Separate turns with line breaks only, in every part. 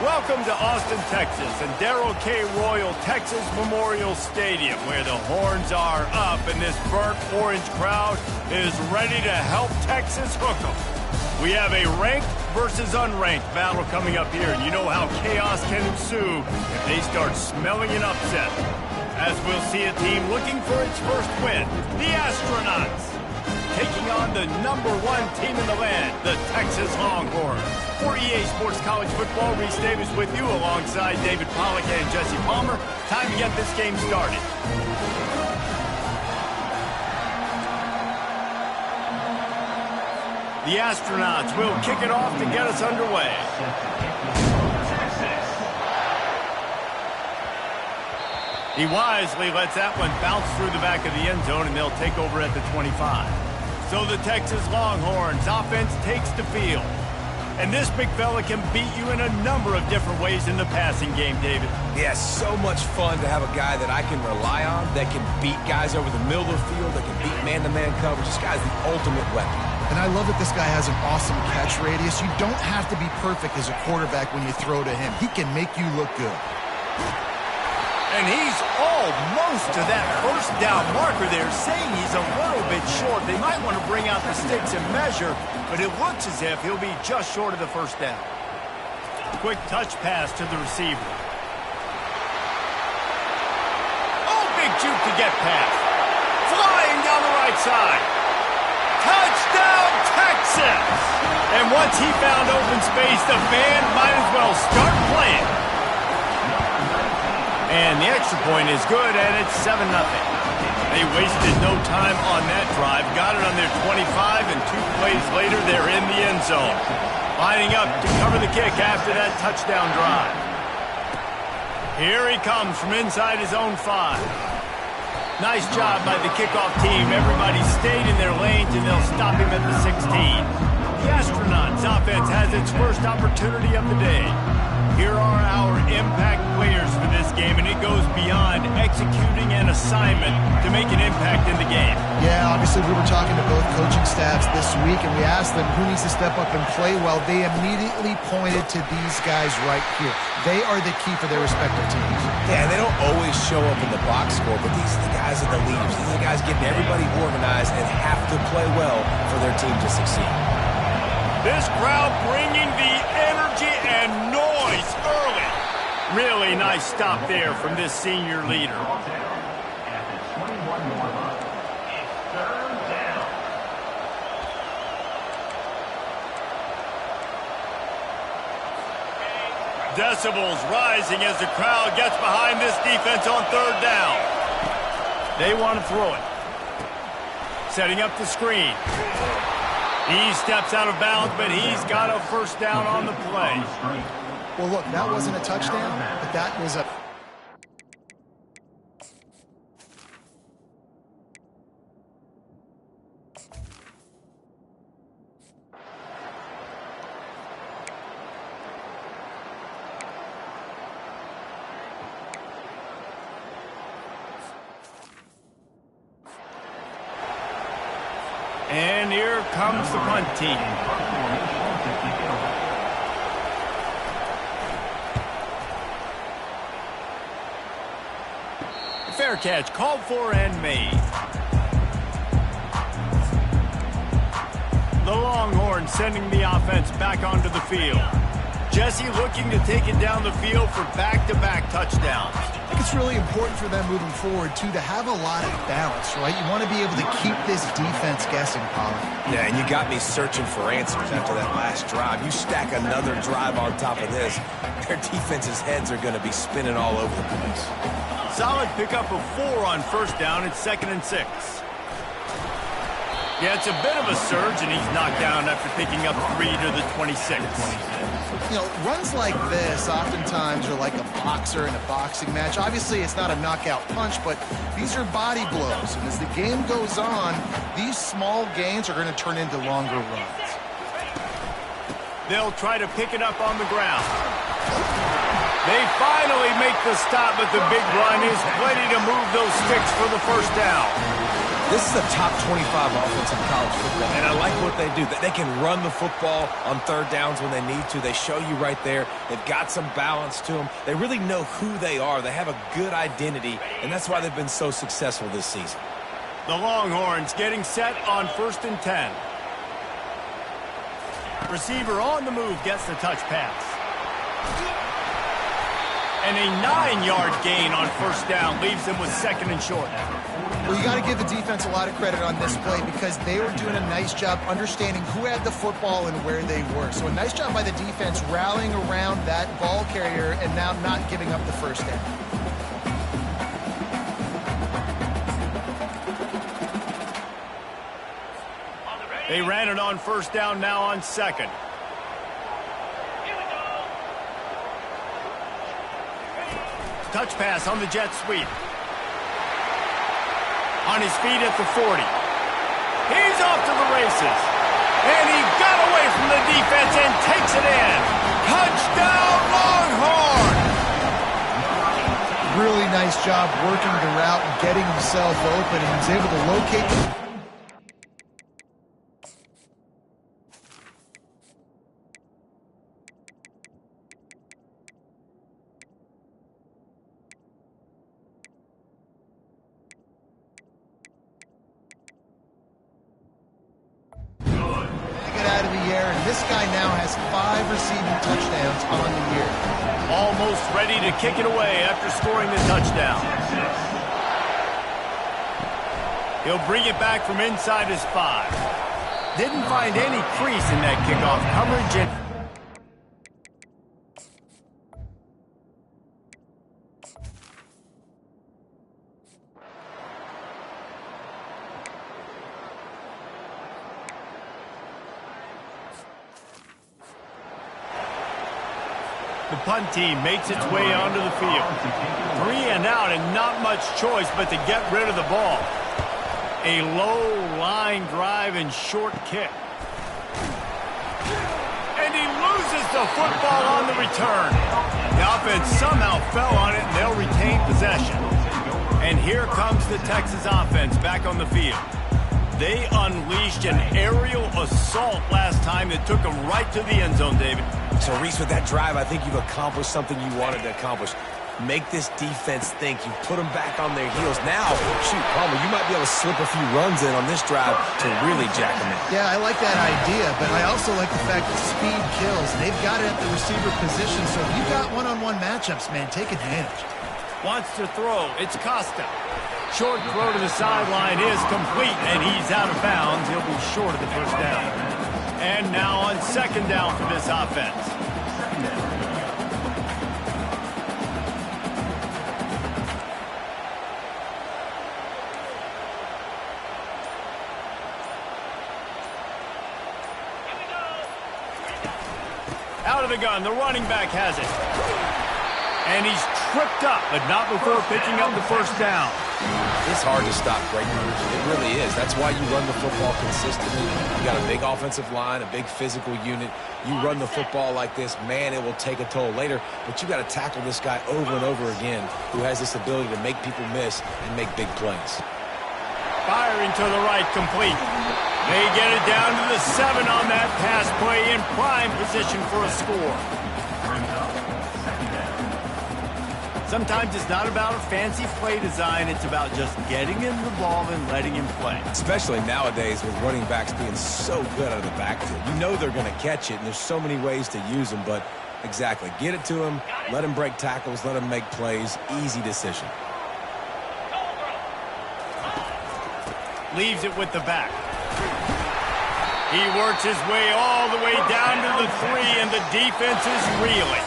Welcome to Austin, Texas, and Darrell K. Royal Texas Memorial Stadium, where the horns are up and this burnt orange crowd is ready to help Texas hook 'em. We have a ranked versus unranked battle coming up here, and you know how chaos can ensue if they start smelling an upset. As we'll see a team looking for its first win, the Astronauts, taking on the #1 team in the land, the Texas Longhorns. For EA Sports College Football, Reese Davis with you alongside David Pollack and Jesse Palmer. Time to get this game started. The Astronauts will kick it off to get us underway. He wisely lets that one bounce through the back of the end zone, and they'll take over at the 25. So the Texas Longhorns offense takes the field. And this big fella can beat you in a number of different ways in the passing game, David.
Yeah, so much fun to have a guy that I can rely on, that can beat guys over the middle of the field, that can beat man-to-man coverage. This guy's the ultimate weapon.
And I love that this guy has an awesome catch radius. You don't have to be perfect as a quarterback when you throw to him. He can make you look good.
And he's almost to that first down marker there, saying he's a little bit short. They might want to bring out the sticks and measure, but it looks as if he'll be just short of the first down. Quick touch pass to the receiver. Oh, big juke to get past. Flying down the right side. Touchdown, Texas! And once he found open space, the band might as well start playing. And the extra point is good, and it's 7-0. They wasted no time on that drive. Got it on their 25, and 2 plays later, they're in the end zone. Lining up to cover the kick after that touchdown drive. Here he comes from inside his own 5. Nice job by the kickoff team. Everybody stayed in their lanes, and they'll stop him at the 16. The Astronauts offense has its first opportunity of the day. Here are our impact players for this game, and it goes beyond executing an assignment to make an impact in the game.
Yeah, obviously we were talking to both coaching staffs this week, and we asked them who needs to step up and play well. They immediately pointed to these guys right here. They are the key for their respective teams.
Yeah, they don't always show up in the box score, but these are the guys that are the leaders. These are the guys getting everybody organized and have to play well for their team to succeed.
This crowd bringing the energy and noise early. Really nice stop there from this senior leader. Decibels rising as the crowd gets behind this defense on 3rd down. They want to throw it. Setting up the screen. He steps out of bounds, but he's got a first down on the play.
Well, look, that wasn't a touchdown, but that was a...
And here comes the punt team. Fair catch called for and made. The Longhorns sending the offense back onto the field. Jesse looking to take it down the field for back-to-back touchdowns.
I think it's really important for them moving forward, too, to have a lot of balance, right? You want to be able to keep this defense guessing, Pollard.
Yeah, and you got me searching for answers after that last drive. You stack another drive on top of this, their defense's heads are going to be spinning all over the place.
Solid pickup of 4 on first down. It's 2nd and 6. Yeah, it's a bit of a surge, and he's knocked down after picking up 3 to the 26.
You know, runs like this oftentimes are like a boxer in a boxing match. Obviously, it's not a knockout punch, but these are body blows. And as the game goes on, these small gains are going to turn into longer runs.
They'll try to pick it up on the ground. They finally make the stop, but the big run is plenty to move those sticks for the first down.
This is a top 25 offense in college football, and I like what they do. They can run the football on third downs when they need to. They show you right there. They've got some balance to them. They really know who they are. They have a good identity, and that's why they've been so successful this season.
The Longhorns getting set on 1st and 10. Receiver on the move gets the touch pass. And a 9-yard gain on 1st down leaves them with 2nd and short.
Well, you got to give the defense a lot of credit on this play because they were doing a nice job understanding who had the football and where they were. So a nice job by the defense rallying around that ball carrier and now not giving up the 1st down.
They ran it on 1st down, now on 2nd. Touch pass on the jet sweep. On his feet at the 40. He's off to the races. And he got away from the defense and takes it in. Touchdown, Longhorn!
Really nice job working the route and getting himself open. He was able to locate the... This guy now has 5 receiving touchdowns on the year.
Almost ready to kick it away after scoring the touchdown. He'll bring it back from inside his 5. Didn't find any crease in that kickoff coverage. And the punt team makes its way onto the field. 3 and out and not much choice but to get rid of the ball. A low line drive and short kick. And he loses the football on the return. The offense somehow fell on it and they'll retain possession. And here comes the Texas offense back on the field. They unleashed an aerial assault last time that took them right to the end zone, David.
So, Reese, with that drive, I think you've accomplished something you wanted to accomplish. Make this defense think. You put them back on their heels. Now, shoot, Palmer, you might be able to slip a few runs in on this drive to really jack them in.
Yeah, I like that idea, but I also like the fact that speed kills. They've got it at the receiver position, so if you've got one-on-one matchups, man, take advantage.
Wants to throw. It's Costa. Short throw to the sideline is complete, and he's out of bounds. He'll be short of the 1st down. And now on 2nd down for this offense. Out of the gun, the running back has it. And he's tripped up, but not before picking up the 1st down.
It's hard to stop great runners. It really is. That's why you run the football consistently. You got a big offensive line, a big physical unit. You run the football like this, man, it will take a toll later. But you got to tackle this guy over and over again who has this ability to make people miss and make big plays.
Firing to the right, complete. They get it down to the 7 on that pass play in prime position for a score. Sometimes it's not about a fancy play design. It's about just getting him the ball and letting him play.
Especially nowadays with running backs being so good out of the backfield. You know they're going to catch it, and there's so many ways to use them. But exactly, get it to him, let him break tackles, let him make plays. Easy decision.
Leaves it with the back. He works his way all the way down to the 3, and the defense is reeling.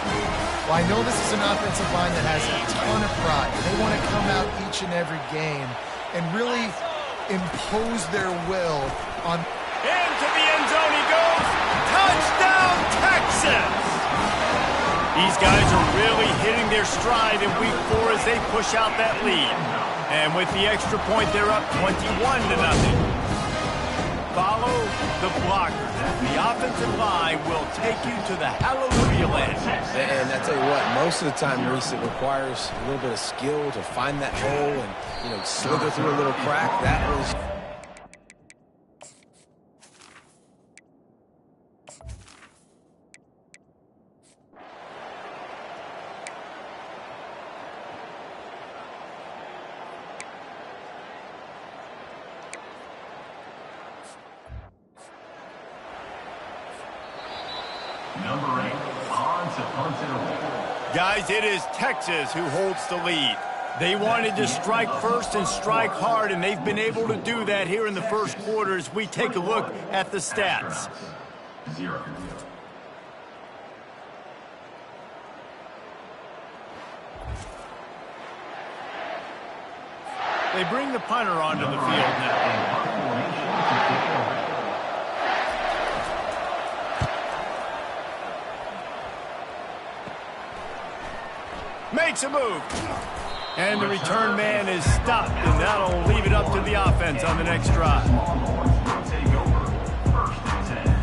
Well, I know this is an offensive line that has a ton of pride. They want to come out each and every game and really impose their will on...
Into the end zone he goes. Touchdown, Texas! These guys are really hitting their stride in week 4 as they push out that lead. And with the extra point, they're up 21-0. Follow the blockers. The offensive line will take you to the hallelujah land.
And I tell you what, most of the time, Reese, it requires a little bit of skill to find that hole and, you know, slither through a little crack. That was...
Number 8, on to punt it away.
Guys, it is Texas who holds the lead. They wanted to strike first and strike hard, and they've been able to do that here in the first quarter as we take a look at the stats.
0.
They bring the punter onto the field now. Makes a move. And the return man is stopped, and that'll leave it up to the offense on the next drive.
Take over. 1st and 10.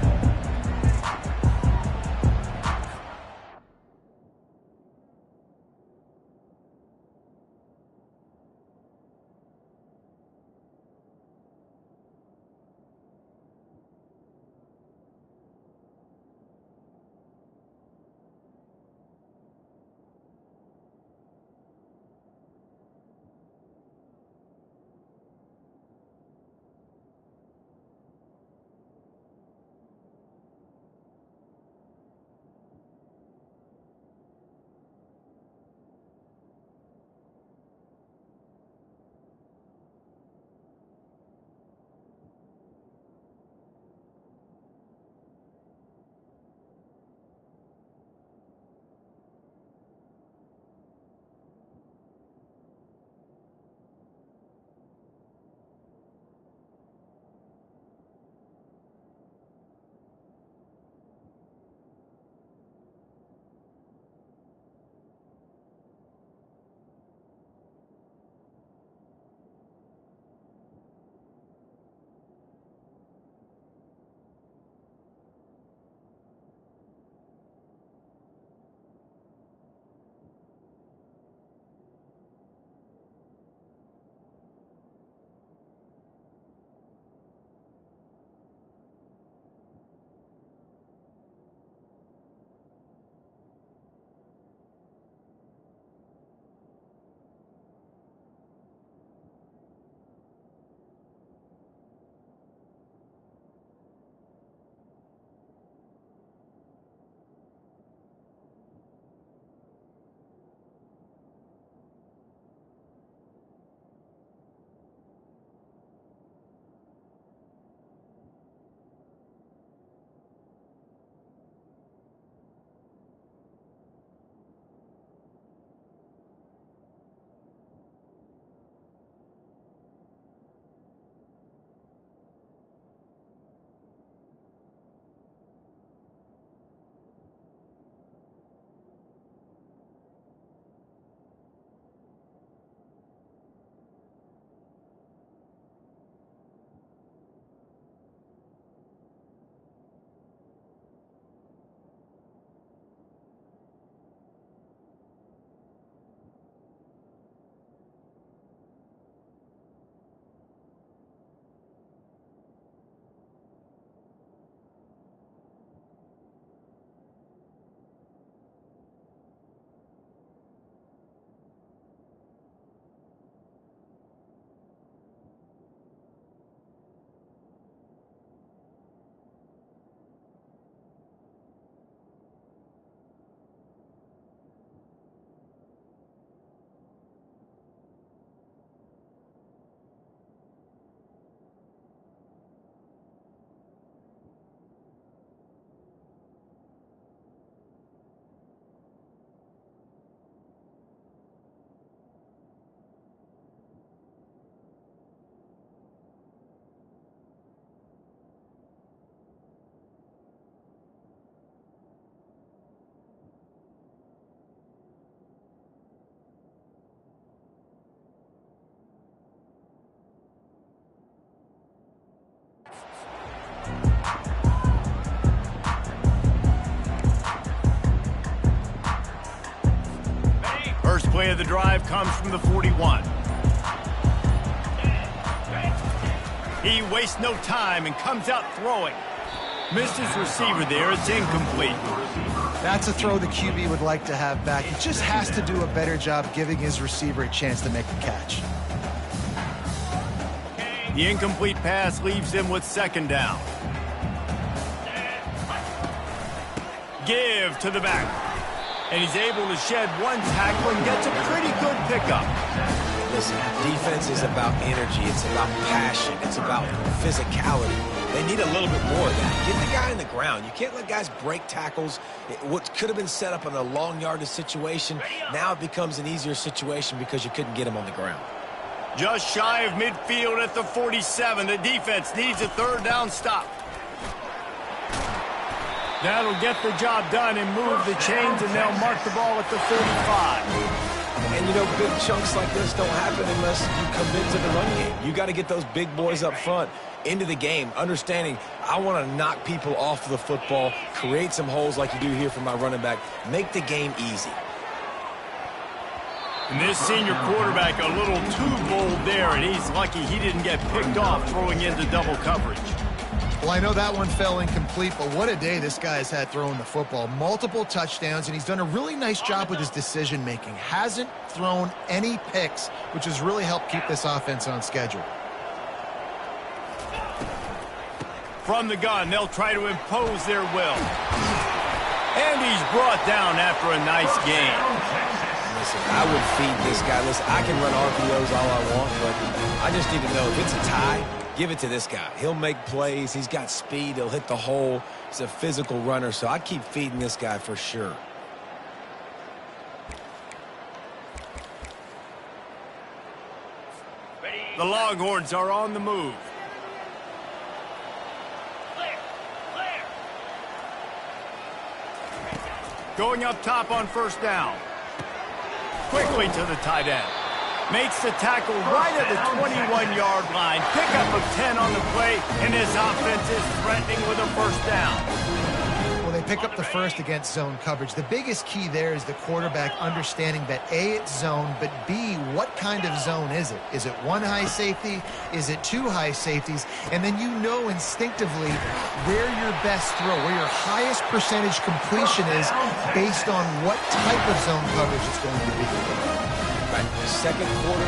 play of the drive comes from the 41. He wastes no time and comes out throwing. Missed his receiver there. It's incomplete.
That's a throw the QB would like to have back. He just has to do a better job giving his receiver a chance to make the catch.
The incomplete pass leaves him with second down. Give to the back. And he's able to shed one tackle and gets a pretty good pickup.
Listen, defense is about energy. It's about passion. It's about physicality. They need a little bit more of that. Get the guy in the ground. You can't let guys break tackles. What could have been set up in a long yardage situation, now it becomes an easier situation because you couldn't get him on the ground.
Just shy of midfield at the 47. The defense needs a third down stop. That'll get the job done and move the chains, and they'll mark the ball at the 35.
And, you know, big chunks like this don't happen unless you commit to the run game. You got to get those big boys up front into the game, understanding I want to knock people off the football, create some holes like you do here for my running back, make the game easy.
And this senior quarterback a little too bold there, and he's lucky he didn't get picked off throwing into double coverage.
Well, I know that one fell incomplete, but what a day this guy has had throwing the football. Multiple touchdowns, and he's done a really nice job with his decision-making. Hasn't thrown any picks, which has really helped keep this offense on schedule.
From the gun, they'll try to impose their will. And he's brought down after a nice game.
Listen, I would feed this guy. Listen, I can run RPOs all I want, but I just need to know if it's a tie, give it to this guy. He'll make plays. He's got speed. He'll hit the hole. He's a physical runner, so I'd keep feeding this guy for sure.
The Longhorns are on the move. Going up top on first down. Quickly to the tight end. Makes the tackle right at the 21-yard line. Pickup of 10 on the play, and his offense is threatening with a first down.
Well, they pick up the first against zone coverage. The biggest key there is the quarterback understanding that A, it's zone, but B, what kind of zone is it? Is it one high safety? Is it two high safeties? And then you know instinctively where your best throw, where your highest percentage completion is based on what type of zone coverage it's going to be.
Right. Second quarter,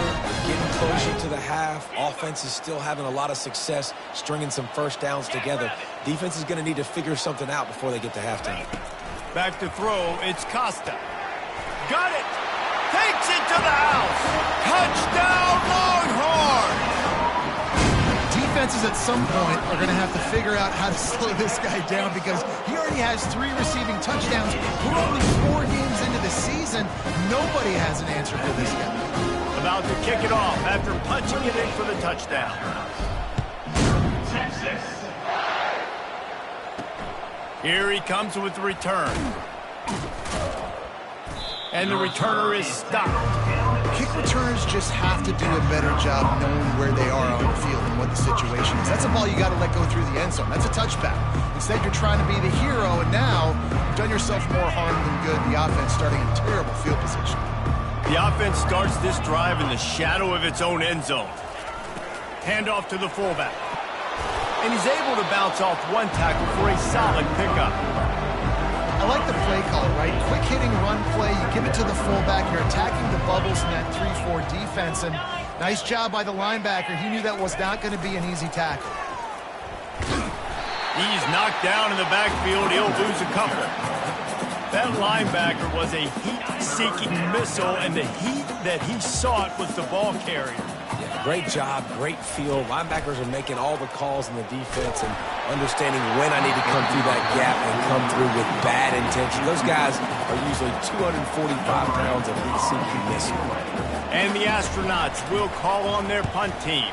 getting closer to the half. Offense is still having a lot of success stringing some first downs together. Defense is going to need to figure something out before they get to halftime.
Back to throw, it's Costa. Got it! Takes it to the house! Touchdown, Longhorns!
Defenses at some point are going to have to figure out how to slow this guy down because he already has 3 receiving touchdowns. We're only 4 games into the season. Nobody has an answer for this guy.
About to kick it off after punching it in for the touchdown.
Texas.
Here he comes with the return. And the returner is stopped.
Kick returners just have to do a better job knowing where they are on the field and what the situation is. That's a ball you got to let go through the end zone. That's a touchback. Instead, you're trying to be the hero, and now you've done yourself more harm than good. The offense starting in terrible field position.
The offense starts this drive in the shadow of its own end zone. Handoff to the fullback. And he's able to bounce off one tackle for a solid pickup.
I like the play call, right? Quick hitting run play. You give it to the fullback. You're attacking the bubbles in that 3-4 defense. And nice job by the linebacker. He knew that was not going to be an easy tackle.
He's knocked down in the backfield. He'll lose a couple. That linebacker was a heat-seeking missile, and the heat that he sought was the ball carrier.
Yeah, great job, great feel. Linebackers are making all the calls in the defense and understanding when I need to come through that gap and come through with bad intention. Those guys are usually 245 pounds of heat-seeking missile.
And the Astronauts will call on their punt team.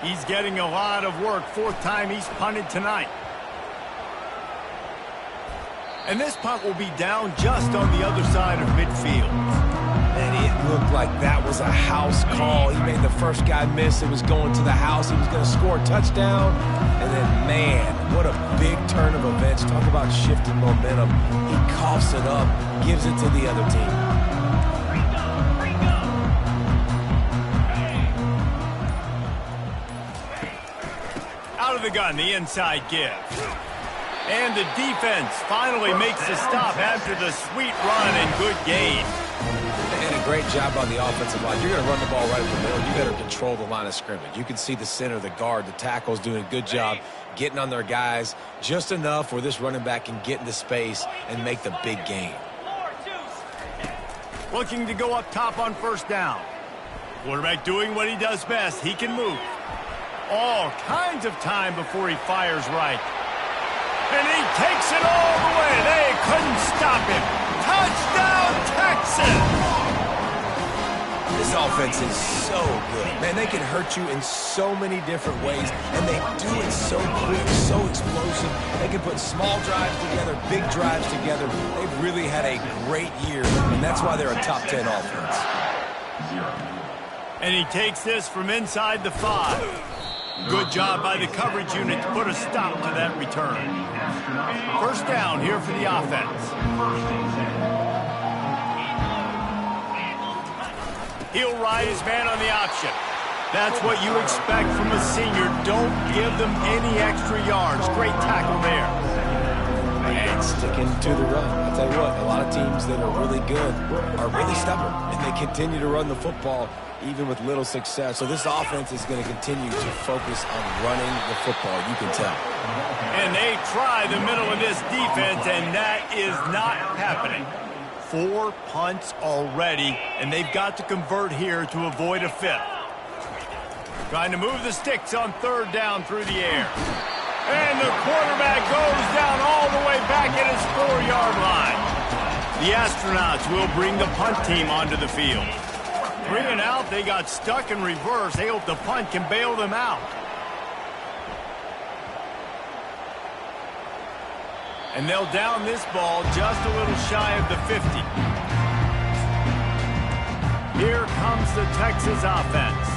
He's getting a lot of work. 4th time he's punted tonight. And this punt will be down just on the other side of midfield.
And it looked like that was a house call. He made the first guy miss. It was going to the house. He was going to score a touchdown. And then, man, what a big turn of events. Talk about shifting momentum. He coughs it up, gives it to the other team.
the gun, the inside give. And the defense finally makes the stop after the sweet run and good gain.
And a great job on the offensive line. You're going to run the ball right up the middle. You better control the line of scrimmage. You can see the center, the guard, the tackle's doing a good job getting on their guys just enough where this running back can get into space and make the big gain.
Looking to go up top on first down. Quarterback doing what he does best. He can move. All kinds of time before he fires right. And he takes it all the way. They couldn't stop him. Touchdown, Texas!
This offense is so good. Man, they can hurt you in so many different ways, and they do it so quick, so explosive. They can put small drives together, big drives together. They've really had a great year, and that's why they're a top 10 offense.
And he takes this from inside the 5. Good job by the coverage unit to put a stop to that return. First down here for the offense. He'll ride his man on the option. That's what you expect from a senior. Don't give them any extra yards. Great tackle there.
And sticking to the run. I'll tell you what, a lot of teams that are really good are really stubborn, and they continue to run the football even with little success. So this offense is going to continue to focus on running the football, you can tell.
And they try the middle of this defense, and that is not happening. 4 punts already, and they've got to convert here to avoid a 5th. Trying to move the sticks on third down through the air. And the quarterback goes down all the way back at his 4-yard line. The Astronauts will bring the punt team onto the field. 3 and out, they got stuck in reverse. They hope the punt can bail them out. And they'll down this ball just a little shy of the 50. Here comes the Texas offense.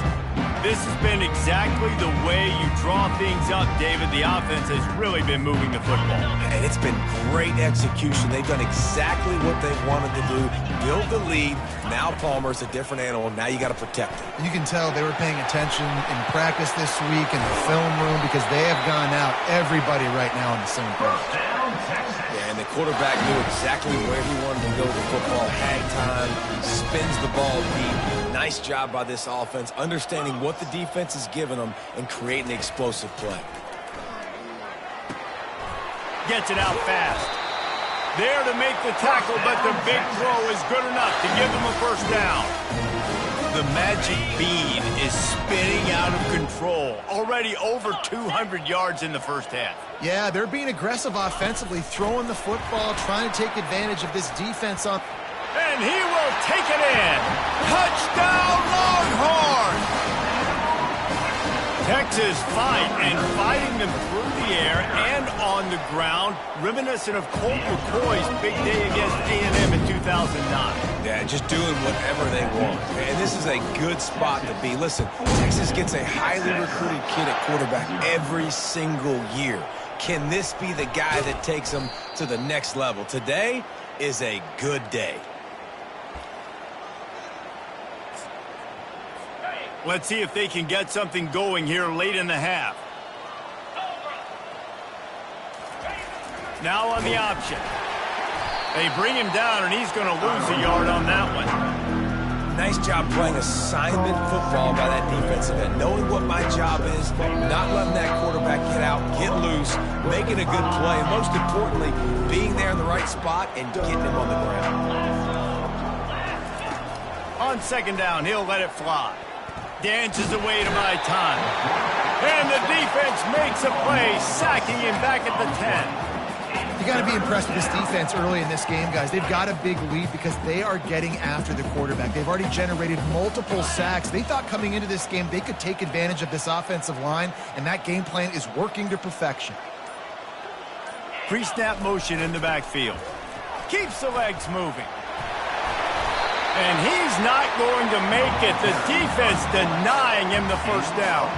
This has been exactly the way you draw things up, David. The offense has really been moving the football.
And it's been great execution. They've done exactly what they wanted to do. Build the lead. Now Palmer's a different animal. Now you got to protect him.
You can tell they were paying attention in practice this week in the film room because they have gone out everybody right now on the same page.
Yeah, and the quarterback knew exactly where he wanted to go with the football. Hang time, spins the ball deep. Nice job by this offense, understanding what the defense is giving them and creating an explosive play.
Gets it out fast. There to make the tackle, but the big throw is good enough to give them a first down. The magic bean is spinning out of control. Already over 200 yards in the first half.
Yeah, they're being aggressive offensively, throwing the football, trying to take advantage of this defense on.
And he will take it in. Touchdown, Longhorns! Texas fighting them through the air and on the ground, reminiscent of Colt McCoy's big day against A&M in 2009.
Yeah, just doing whatever they want. And this is a good spot to be. Listen, Texas gets a highly recruited kid at quarterback every single year. Can this be the guy that takes them to the next level? Today is a good day.
Let's see if they can get something going here late in the half. Now on the option. They bring him down, and he's going to lose a yard on that one.
Nice job playing assignment football by that defensive end. Knowing what my job is, not letting that quarterback get out, get loose, making a good play, and most importantly, being there in the right spot and getting him on the ground.
On second down, he'll let it fly. Dances away to buy time. And the defense makes a play, sacking him back at the 10.
You got to be impressed with this defense early in this game, guys. They've got a big lead because they are getting after the quarterback. They've already generated multiple sacks. They thought coming into this game they could take advantage of this offensive line, and that game plan is working to perfection.
Pre-snap motion in the backfield. Keeps the legs moving. And he's not going to make it. The defense denying him the first down.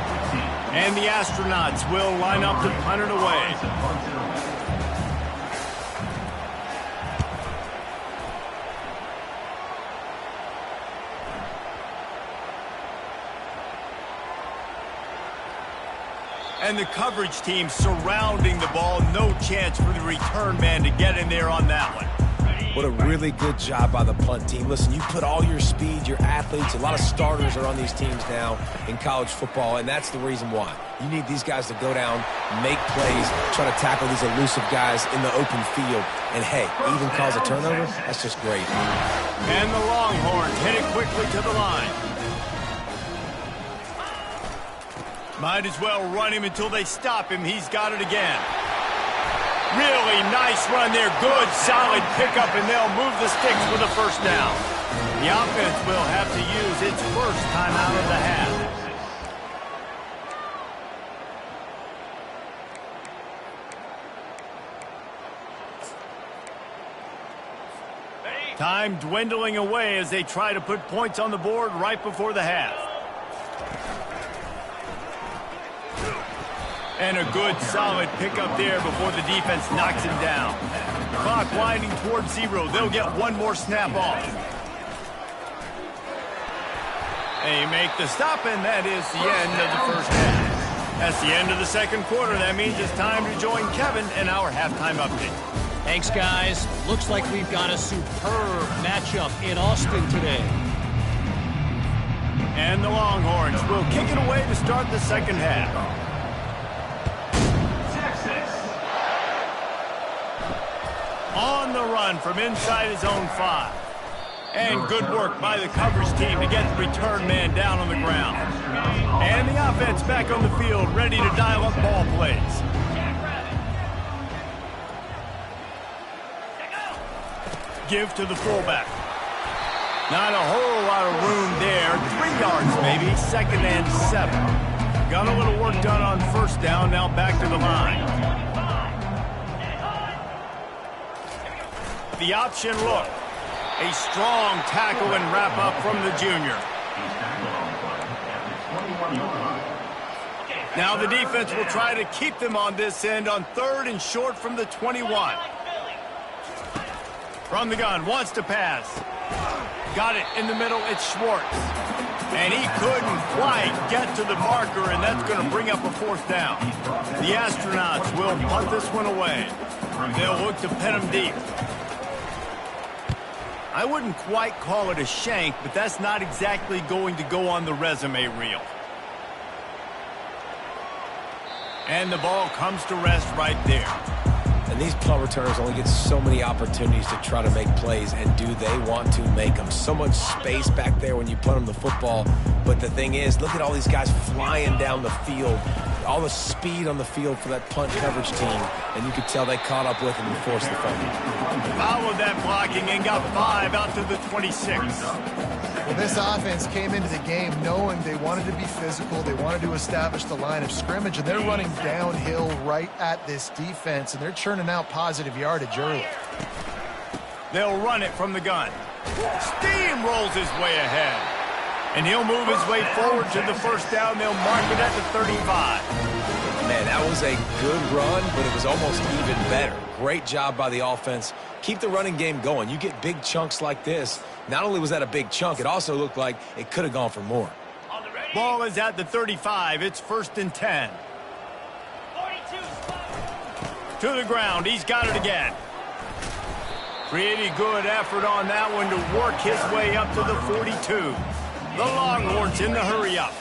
And the Astronauts will line up to punt it away. And the coverage team surrounding the ball. No chance for the return man to get in there on that one.
What a really good job by the punt team. Listen, you put all your speed, your athletes, a lot of starters are on these teams now in college football, and that's the reason why. You need these guys to go down, make plays, try to tackle these elusive guys in the open field, and hey, even cause a turnover, that's just great.
And the Longhorns hit it quickly to the line. Might as well run him until they stop him. He's got it again. Really nice run there. Good, solid pickup, and they'll move the sticks for the first down. The offense will have to use its first time out of the half. Time dwindling away as they try to put points on the board right before the half. And a good, solid pickup there before the defense knocks him down. Clock winding towards 0. They'll get one more snap off. They make the stop, and that is the end of the first half. That's the end of the second quarter. That means it's time to join Kevin in our halftime update.
Thanks, guys. Looks like we've got a superb matchup in Austin today.
And the Longhorns will kick it away to start the second half. On the run from inside his own 5. And good work by the coverage team to get the return man down on the ground. And the offense back on the field, ready to dial up ball plays. Give to the fullback. Not a whole lot of room there. 3 yards maybe, 2nd and 7. Got a little work done on first down, now back to the line. The option look. A strong tackle and wrap up from the junior. Now the defense will try to keep them on this end on 3rd and short from the 21. From the gun, wants to pass. Got it in the middle, it's Schwartz. And he couldn't quite get to the marker, and that's going to bring up a 4th down. The Astronauts will punt this one away. They'll look to pin him deep. I wouldn't quite call it a shank, but that's not exactly going to go on the resume reel. And the ball comes to rest right there.
And these punt returners only get so many opportunities to try to make plays, and do they want to make them? So much space back there when you punt them the football. But the thing is, look at all these guys flying down the field. All the speed on the field for that punt coverage team. And you could tell they caught up with him and forced the fumble.
Followed that blocking and got 5 out to the 26.
Well, this offense came into the game knowing they wanted to be physical. They wanted to establish the line of scrimmage, and they're running downhill right at this defense, and they're churning out positive yardage early.
They'll run it from the gun. Steamrolls his way ahead. And he'll move his way forward to the first down. They'll mark it at the 35.
Man, that was a good run, but it was almost even better. Great job by the offense. Keep the running game going. You get big chunks like this. Not only was that a big chunk, it also looked like it could have gone for more.
Ball is at the 35. It's 1st and 10. To the ground. He's got it again. Pretty good effort on that one to work his way up to the 42. The Longhorns in the hurry-up.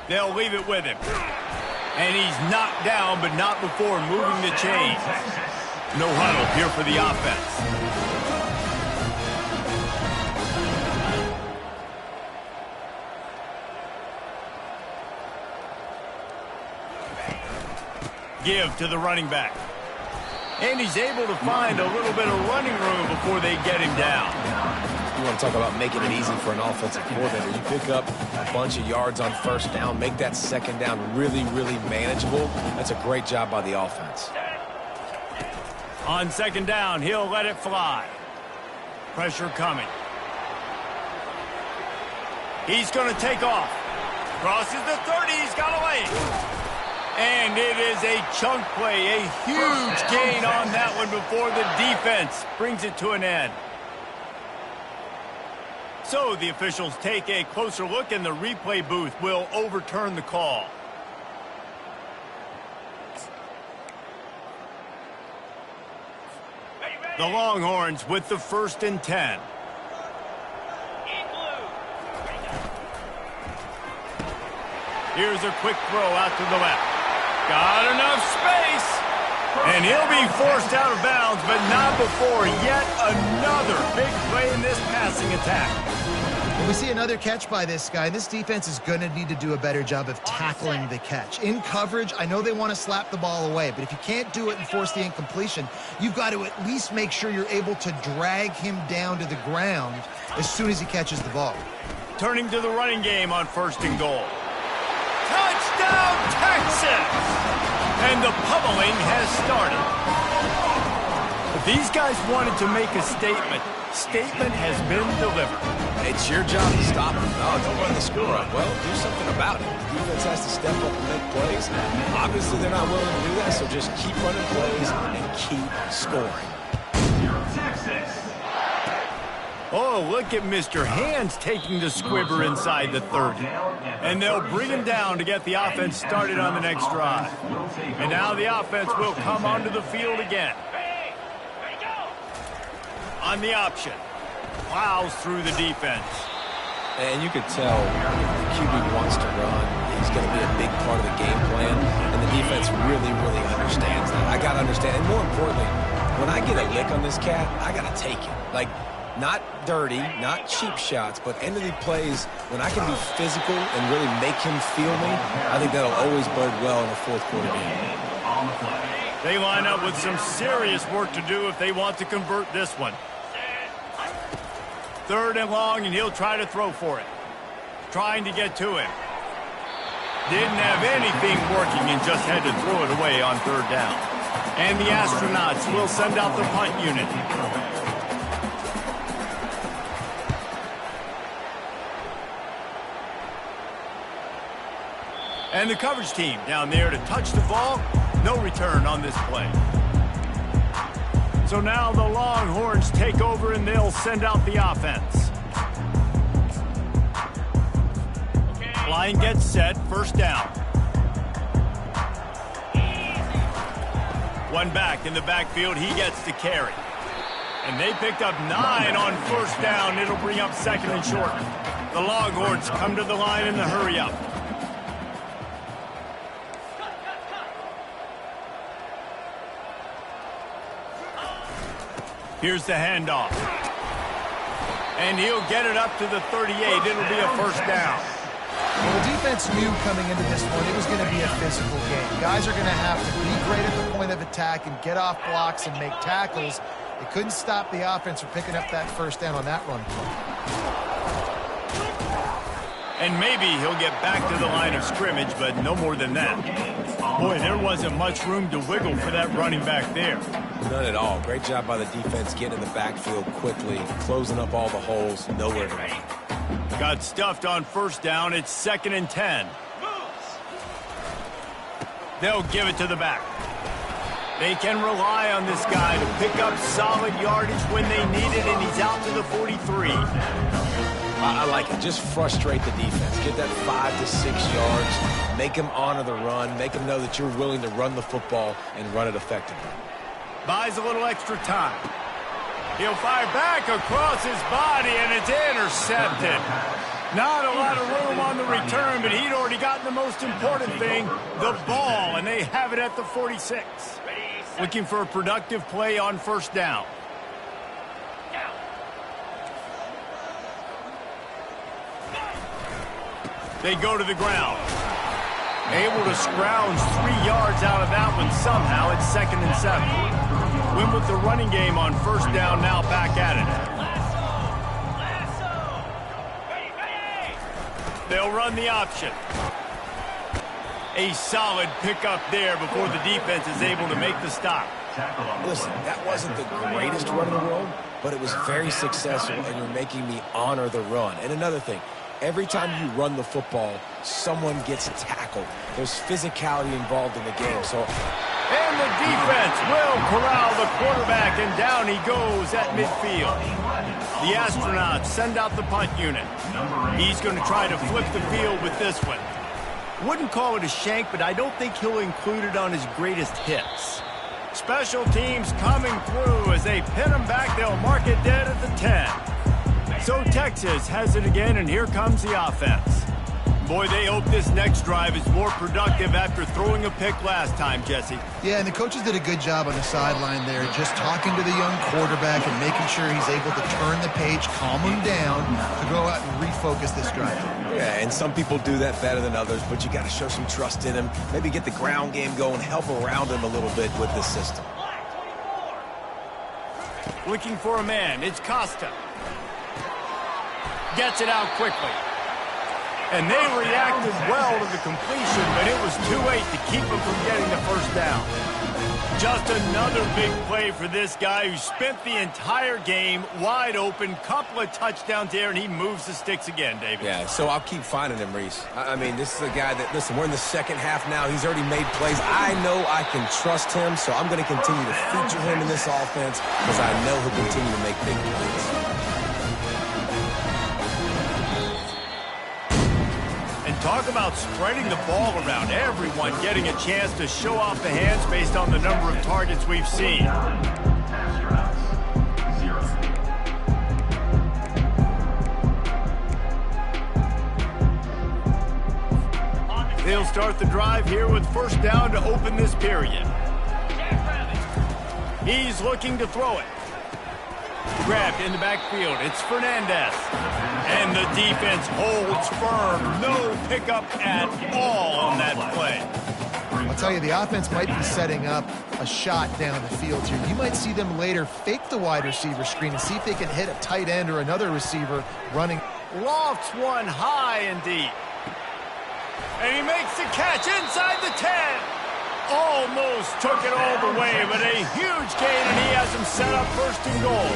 They'll leave it with him. And he's knocked down, but not before moving the chain. No huddle here for the offense. Give to the running back. And he's able to find a little bit of running room before they get him down.
You want to talk about making it easy for an offensive coordinator. You pick up a bunch of yards on first down, make that second down really, really manageable. That's a great job by the offense.
On second down, he'll let it fly. Pressure coming. He's going to take off. Crosses the 30. He's got away. And it is a chunk play, a huge gain on that one before the defense brings it to an end. So the officials take a closer look, and the replay booth will overturn the call. The Longhorns with the 1st and 10. Here's a quick throw out to the left. Got enough space. And he'll be forced out of bounds, but not before yet another big play in this passing attack.
Well, we see another catch by this guy. This defense is going to need to do a better job of tackling the catch. In coverage, I know they want to slap the ball away, but if you can't do it and force the incompletion, you've got to at least make sure you're able to drag him down to the ground as soon as he catches the ball.
Turning to the running game on 1st and goal. Touchdown, Texas! And the pummeling has started. But these guys wanted to make a statement. Statement has been delivered.
It's your job to stop them. No, don't run the score up. Well, do something about it. The defense has to step up and make plays. Obviously, they're not willing to do that, so just keep running plays and keep scoring.
Texas.
Oh, look at Mr. Hands taking the squibber inside the 30. And they'll bring him down to get the offense started on the next drive. And now the offense will come onto the field again. On the option. Plows through the defense.
And you could tell the QB wants to run. He's going to be a big part of the game plan. And the defense really, really understands that. I got to understand. And more importantly, when I get a lick on this cat, I got to take it. Like, not dirty, not cheap shots, but end of the plays, when I can be physical and really make him feel me, I think that'll always bode well in a 4th quarter game.
They line up with some serious work to do if they want to convert this one. 3rd and long, and he'll try to throw for it. Trying to get to him. Didn't have anything working and just had to throw it away on 3rd down. And the Astronauts will send out the punt unit. And the coverage team down there to touch the ball. No return on this play. So now the Longhorns take over and they'll send out the offense. Line gets set, 1st down. One back in the backfield, he gets the carry. And they picked up 9 on 1st down. It'll bring up 2nd and short. The Longhorns come to the line in the hurry up. Here's the handoff. And he'll get it up to the 38. It'll be a 1st down.
Well, the defense knew coming into this one it was going to be a physical game. Guys are going to have to be great at the point of attack and get off blocks and make tackles. They couldn't stop the offense from picking up that 1st down on that run play.
And maybe he'll get back to the line of scrimmage, but no more than that. Boy, there wasn't much room to wiggle for that running back there.
None at all. Great job by the defense getting in the backfield quickly, closing up all the holes, nowhere to run.
Got stuffed on 1st down. It's 2nd and 10. They'll give it to the back. They can rely on this guy to pick up solid yardage when they need it, and he's out to the 43.
I like it. Just frustrate the defense. Get that 5 to 6 yards. Make them honor the run. Make them know that you're willing to run the football and run it effectively.
Buys a little extra time. He'll fire back across his body, and it's intercepted. Not a lot of room on the return, but he'd already gotten the most important thing, the ball, and they have it at the 46. Looking for a productive play on 1st down. They go to the ground. Able to scrounge 3 yards out of that one somehow. It's 2nd and 7. Win with the running game on 1st down, now back at it. They'll run the option. A solid pickup there before the defense is able to make the stop.
Listen, that wasn't the greatest run in the world, but it was very successful, and you're making me honor the run. And another thing, every time you run the football, someone gets tackled. There's physicality involved in the game. So,
and the defense will corral the quarterback, and down he goes at midfield. The astronauts send out the punt unit. He's going to try to flip the field with this one. Wouldn't call it a shank, but I don't think he'll include it on his greatest hits. Special teams coming through as they pin him back. They'll mark it dead at the 10. So Texas has it again, and here comes the offense. Boy, they hope this next drive is more productive after throwing a pick last time, Jesse.
Yeah, and the coaches did a good job on the sideline there, just talking to the young quarterback and making sure he's able to turn the page, calm him down, to go out and refocus this drive.
Yeah, and some people do that better than others, but you got to show some trust in him. Maybe get the ground game going, help around him a little bit with this system.
Looking for a man, it's Costa. Gets it out quickly. And they reacted well to the completion, but it was too late to keep him from getting the first down. Just another big play for this guy who spent the entire game wide open, couple of touchdowns there, and he moves the sticks again, David.
Yeah, so I'll keep finding him, Reese. I mean, this is a guy that, listen, we're in the second half now. He's already made plays. I know I can trust him, so I'm going to continue to feature him in this offense because I know he'll continue to make big plays.
Talk about spreading the ball around. Everyone getting a chance to show off the hands based on the number of targets we've seen. They'll start the drive here with first down to open this period. He's looking to throw it. Grabbed in the backfield. It's Fernandez. And the defense holds firm. No pickup at all on that play.
I'll tell you, the offense might be setting up a shot down the field here. You might see them later fake the wide receiver screen and see if they can hit a tight end or another receiver running.
Lofts one high and deep. And he makes the catch inside the 10. Almost took it all the way, but a huge gain, and he has him set up first and goal.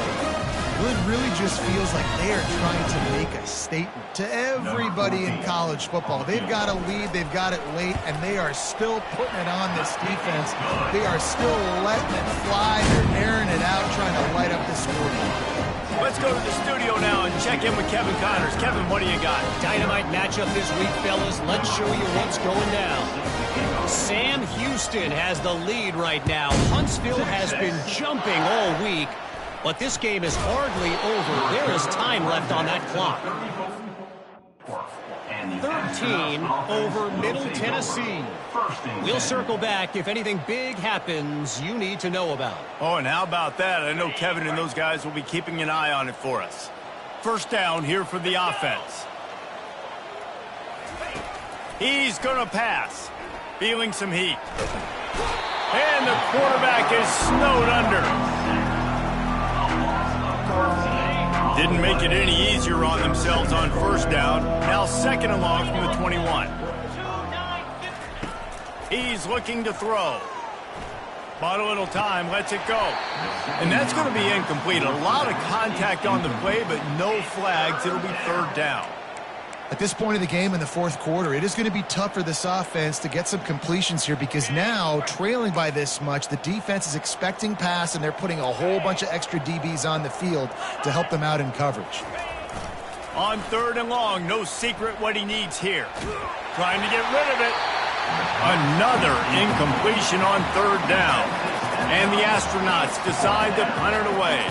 Well, it really just feels like they are trying to make a statement to everybody in college football. They've got a lead, they've got it late, and they are still putting it on this defense. They are still letting it fly. They're airing it out, trying to light up the scoreboard.
Let's go to the studio now and check in with Kevin Connors. Kevin, what do you got?
Dynamite matchup this week, fellas. Let's show you what's going down. Sam Houston has the lead right now. Huntsville has been jumping all week, but this game is hardly over. There is time left on that clock. 13 over Middle Tennessee. We'll circle back if anything big happens you need to know about.
Oh, and how about that? I know Kevin and those guys will be keeping an eye on it for us. First down here for the offense. He's going to pass. Feeling some heat. And the quarterback is snowed under. Didn't make it any easier on themselves on first down. Now second and long from the 21. He's looking to throw. Bought a little time, lets it go. And that's going to be incomplete. A lot of contact on the play, but no flags. It'll be third down.
At this point of the game in the fourth quarter, it is going to be tough for this offense to get some completions here because now, trailing by this much, the defense is expecting pass, and they're putting a whole bunch of extra DBs on the field to help them out in coverage.
On third and long, no secret what he needs here. Trying to get rid of it. Another incompletion on third down. And the astronauts decide to punt it away.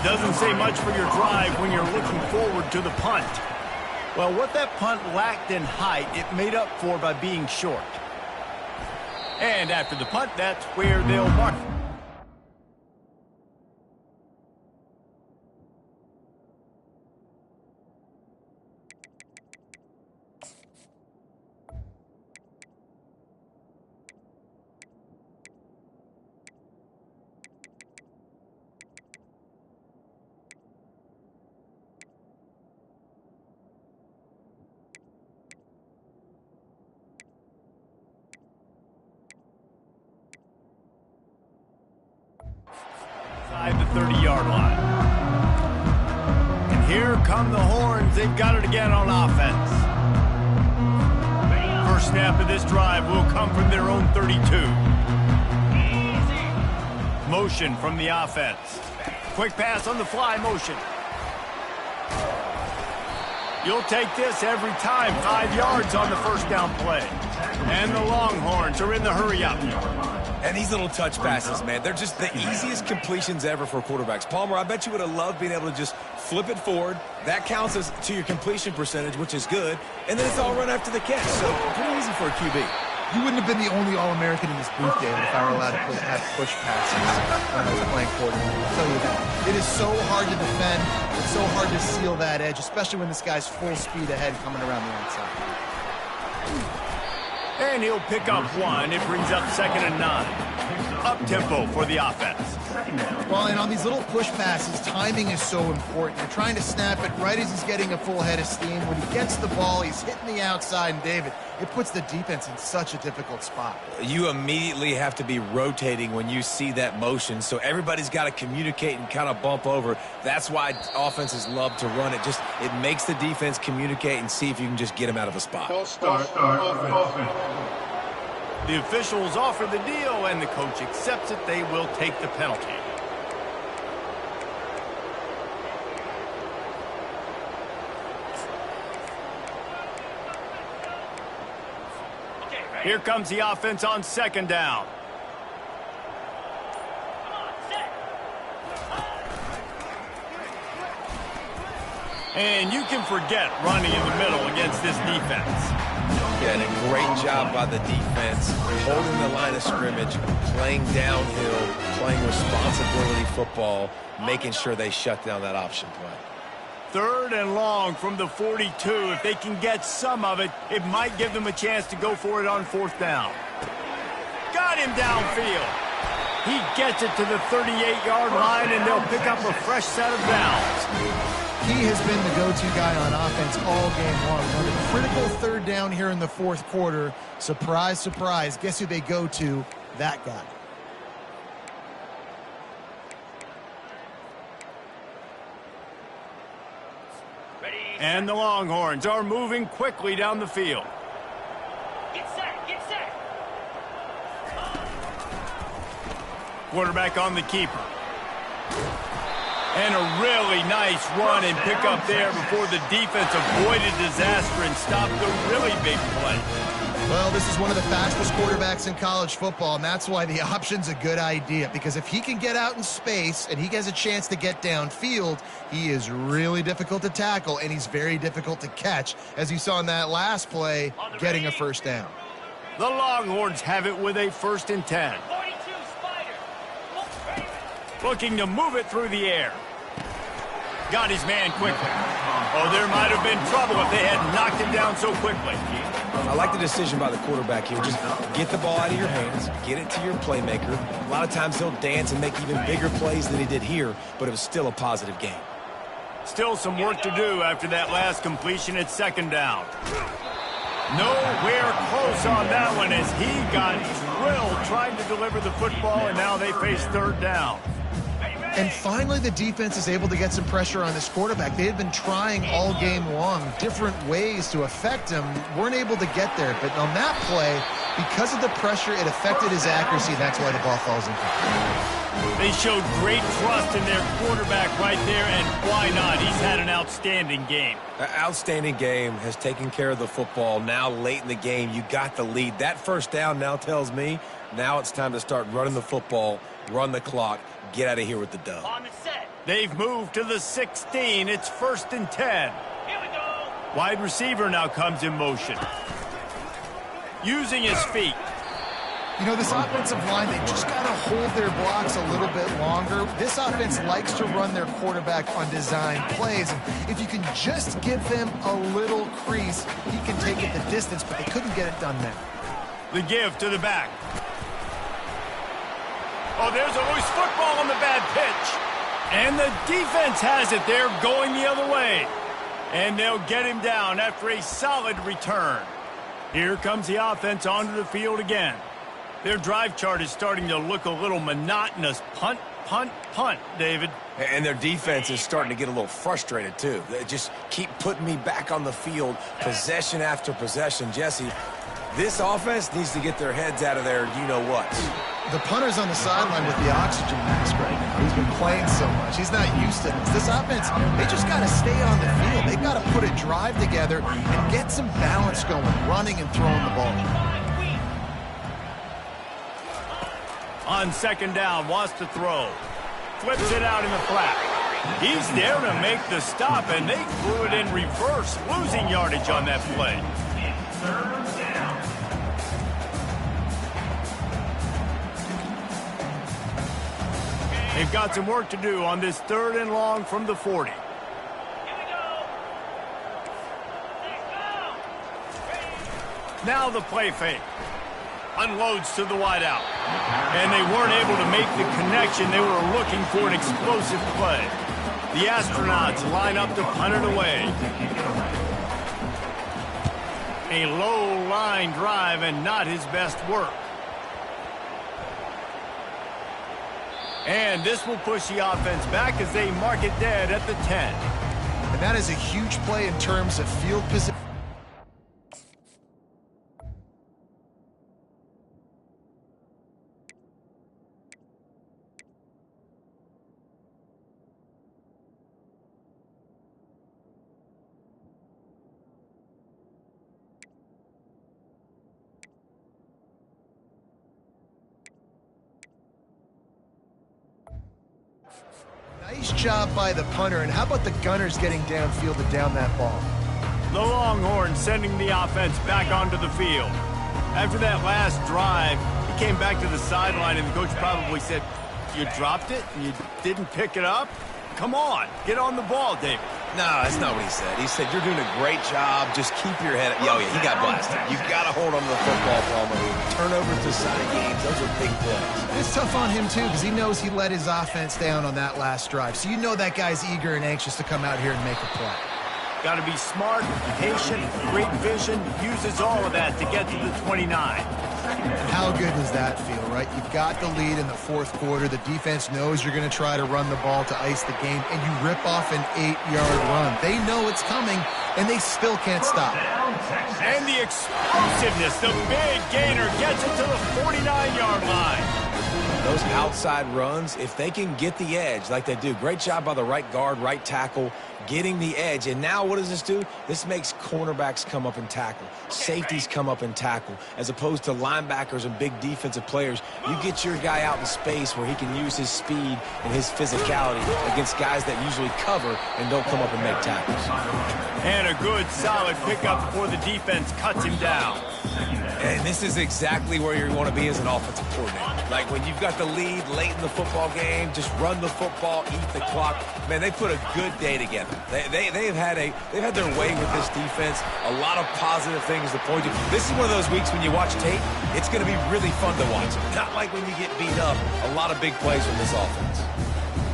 Doesn't say much for your drive when you're looking forward to the punt. Well, what that punt lacked in height, it made up for by being short. And after the punt, that's where they'll mark. The 30-yard line. And here come the horns. They've got it again on offense. First snap of this drive will come from their own 32. Motion from the offense. Quick pass on the fly motion. You'll take this every time. 5 yards on the first down play. And the Longhorns are in the hurry-up.
And these little touch passes, man, they're just the easiest completions ever for quarterbacks. Palmer, I bet you would have loved being able to just flip it forward. That counts as to your completion percentage, which is good. And then it's all run after the catch. So pretty easy for a QB.
You wouldn't have been the only All-American in this booth, David, if I were allowed to have push passes when I was playing quarterback. I'll tell you that. It is so hard to defend. It's so hard to seal that edge, especially when this guy's full speed ahead coming around the outside.
And he'll pick up one. It brings up 2nd and 9. Up-tempo for the offense.
Well, and on these little push passes, timing is so important. You're trying to snap it right as he's getting a full head of steam. When he gets the ball, he's hitting the outside, and David, it puts the defense in such a difficult spot.
You immediately have to be rotating when you see that motion, so everybody's got to communicate and kind of bump over. That's why offenses love to run it. It makes the defense communicate and see if you can just get them out of a spot.
Start offense.
The officials offer the deal, and the coach accepts it. They will take the penalty. Here comes the offense on 2nd down. And you can forget running in the middle against this defense.
Yeah, and a great job by the defense, holding the line of scrimmage, playing downhill, playing responsibility football, making sure they shut down that option play.
3rd and long from the 42. If they can get some of it, it might give them a chance to go for it on 4th down. Got him downfield. He gets it to the 38-yard line, and they'll pick up a fresh set of downs.
He has been the go-to guy on offense all game long. On a critical 3rd down here in the 4th quarter. Surprise, surprise. Guess who they go to? That guy.
And the Longhorns are moving quickly down the field.
Get set, get set.
Quarterback on the keeper. And a really nice run and pick up there before the defense avoided disaster and stopped the really big play.
Well, this is one of the fastest quarterbacks in college football, and that's why the option's a good idea, because if he can get out in space and he has a chance to get downfield, he is really difficult to tackle, and he's very difficult to catch, as you saw in that last play, getting a 1st down.
The Longhorns have it with a 1st and 10.
42 Spider.
Looking to move it through the air. Got his man quickly. Oh, there might have been trouble if they had knocked him down so quickly.
I like the decision by the quarterback here. Just get the ball out of your hands, get it to your playmaker. A lot of times he'll dance and make even bigger plays than he did here, but it was still a positive game.
Still some work to do after that last completion at 2nd down. Nowhere close on that one as he got drilled trying to deliver the football, and now they face 3rd down.
And finally, the defense is able to get some pressure on this quarterback. They had been trying all game long different ways to affect him, weren't able to get there. But on that play, because of the pressure, it affected his accuracy, and that's why the ball falls incomplete.
They showed great trust in their quarterback right there, and why not? He's had an outstanding game.
An outstanding game, has taken care of the football. Now late in the game, you got the lead. That 1st down now tells me now it's time to start running the football, run the clock, get out of here with the dub.
On the set.
They've moved to the 16. It's 1st and 10.
Here we go.
Wide receiver now comes in motion. Using his feet.
You know, this offensive line, they just got to hold their blocks a little bit longer. This offense likes to run their quarterback on design plays. And if you can just give them a little crease, he can take it the distance, but they couldn't get it done there.
The give to the back. Oh, there's a loose football on the bad pitch. And the defense has it. They're going the other way. And they'll get him down after a solid return. Here comes the offense onto the field again. Their drive chart is starting to look a little monotonous. Punt, punt, punt, David.
And their defense is starting to get a little frustrated, too. They just keep putting me back on the field, possession after possession. Jesse, this offense needs to get their heads out of there, you-know-what.
The punter's on the sideline with the oxygen mask right now. He's been playing so much. He's not used to this. This offense, they just got to stay on the field. They've got to put a drive together and get some balance going, running and throwing the ball.
On second down, wants to throw. Flips it out in the flat. He's there to make the stop, and they threw it in reverse, losing yardage on that play. They've got some work to do on this 3rd and long from the 40. Now the play fake. Unloads to the wideout. And they weren't able to make the connection. They were looking for an explosive play. The astronauts line up to punt it away. A low line drive and not his best work. And this will push the offense back as they mark it dead at the 10.
And that is a huge play in terms of field position. Nice job by the punter, and how about the gunners getting downfield and down that ball?
The Longhorns sending the offense back onto the field. After that last drive, he came back to the sideline, and the coach probably said, "You dropped it and you didn't pick it up? Come on, get on the ball, David."
No, that's not what he said. He said, you're doing a great job. Just keep your head up. Oh, yeah, he got blasted. You've got to hold on to the football, Palmer. Turnovers decide games. Those are big plays.
It's tough on him, too, because he knows he let his offense down on that last drive. So you know that guy's eager and anxious to come out here and make a play.
Got to be smart, patient, great vision, uses all of that to get to the 29.
How good does that feel, right? You've got the lead in the 4th quarter. The defense knows you're going to try to run the ball to ice the game, and you rip off an 8-yard run. They know it's coming, and they still can't stop it.
And the explosiveness, the big gainer gets it to the 49-yard line.
Those outside runs, if they can get the edge like they do, great job by the right guard, right tackle, getting the edge. And now what does this do? This makes cornerbacks come up and tackle. Safeties come up and tackle. As opposed to linebackers and big defensive players, you get your guy out in space where he can use his speed and his physicality against guys that usually cover and don't come up and make tackles.
And a good, solid pickup before the defense cuts him down.
And this is exactly where you want to be as an offensive coordinator. Like when you've got the lead late in the football game, just run the football, eat the clock. Man, they put a good day together. They've had their way with this defense. A lot of positive things to point to. This is one of those weeks when you watch tape, it's going to be really fun to watch. Not like when you get beat up. A lot of big plays from this offense.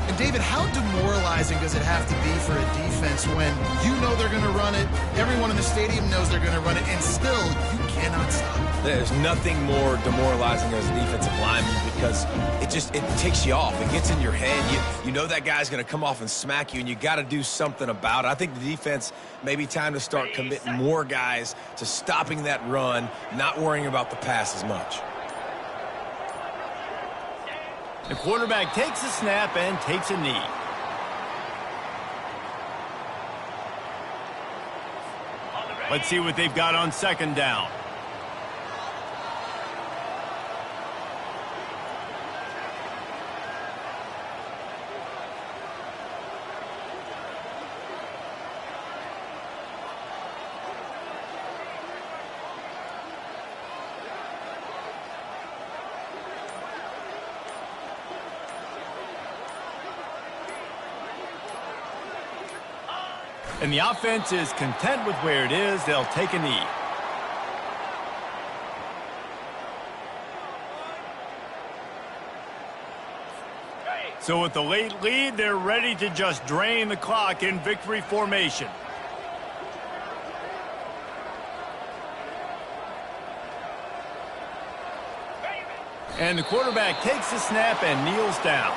And David, how demoralizing does it have to be for a defense when you know they're going to run it, everyone in the stadium knows they're going to run it, and still you cannot stop it?
There's nothing more demoralizing as a defensive lineman because it takes you off. It gets in your head. You know that guy's going to come off and smack you, and you got to do something about it. I think the defense may be time to start committing more guys to stopping that run, not worrying about the pass as much.
The quarterback takes a snap and takes a knee. Let's see what they've got on second down. And the offense is content with where it is. They'll take a knee. So with the late lead, they're ready to just drain the clock in victory formation. And the quarterback takes the snap and kneels down.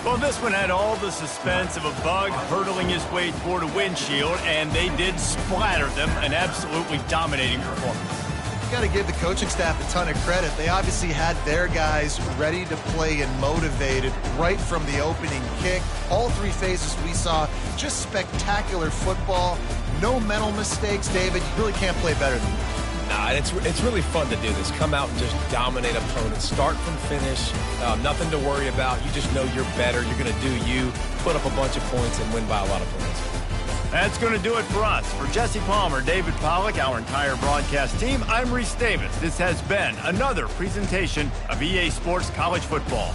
Well, this one had all the suspense of a bug hurtling his way toward a windshield, and they did splatter them, an absolutely dominating performance.
You got to give the coaching staff a ton of credit. They obviously had their guys ready to play and motivated right from the opening kick. All three phases we saw, just spectacular football. No mental mistakes, David. You really can't play better than that.
Nah, it's really fun to do this. Come out and just dominate opponents. Start from finish. Nothing to worry about. You just know you're better. You're going to do you, put up a bunch of points, and win by a lot of points.
That's going to do it for us. For Jesse Palmer, David Pollack, our entire broadcast team, I'm Reese Davis. This has been another presentation of EA Sports College Football.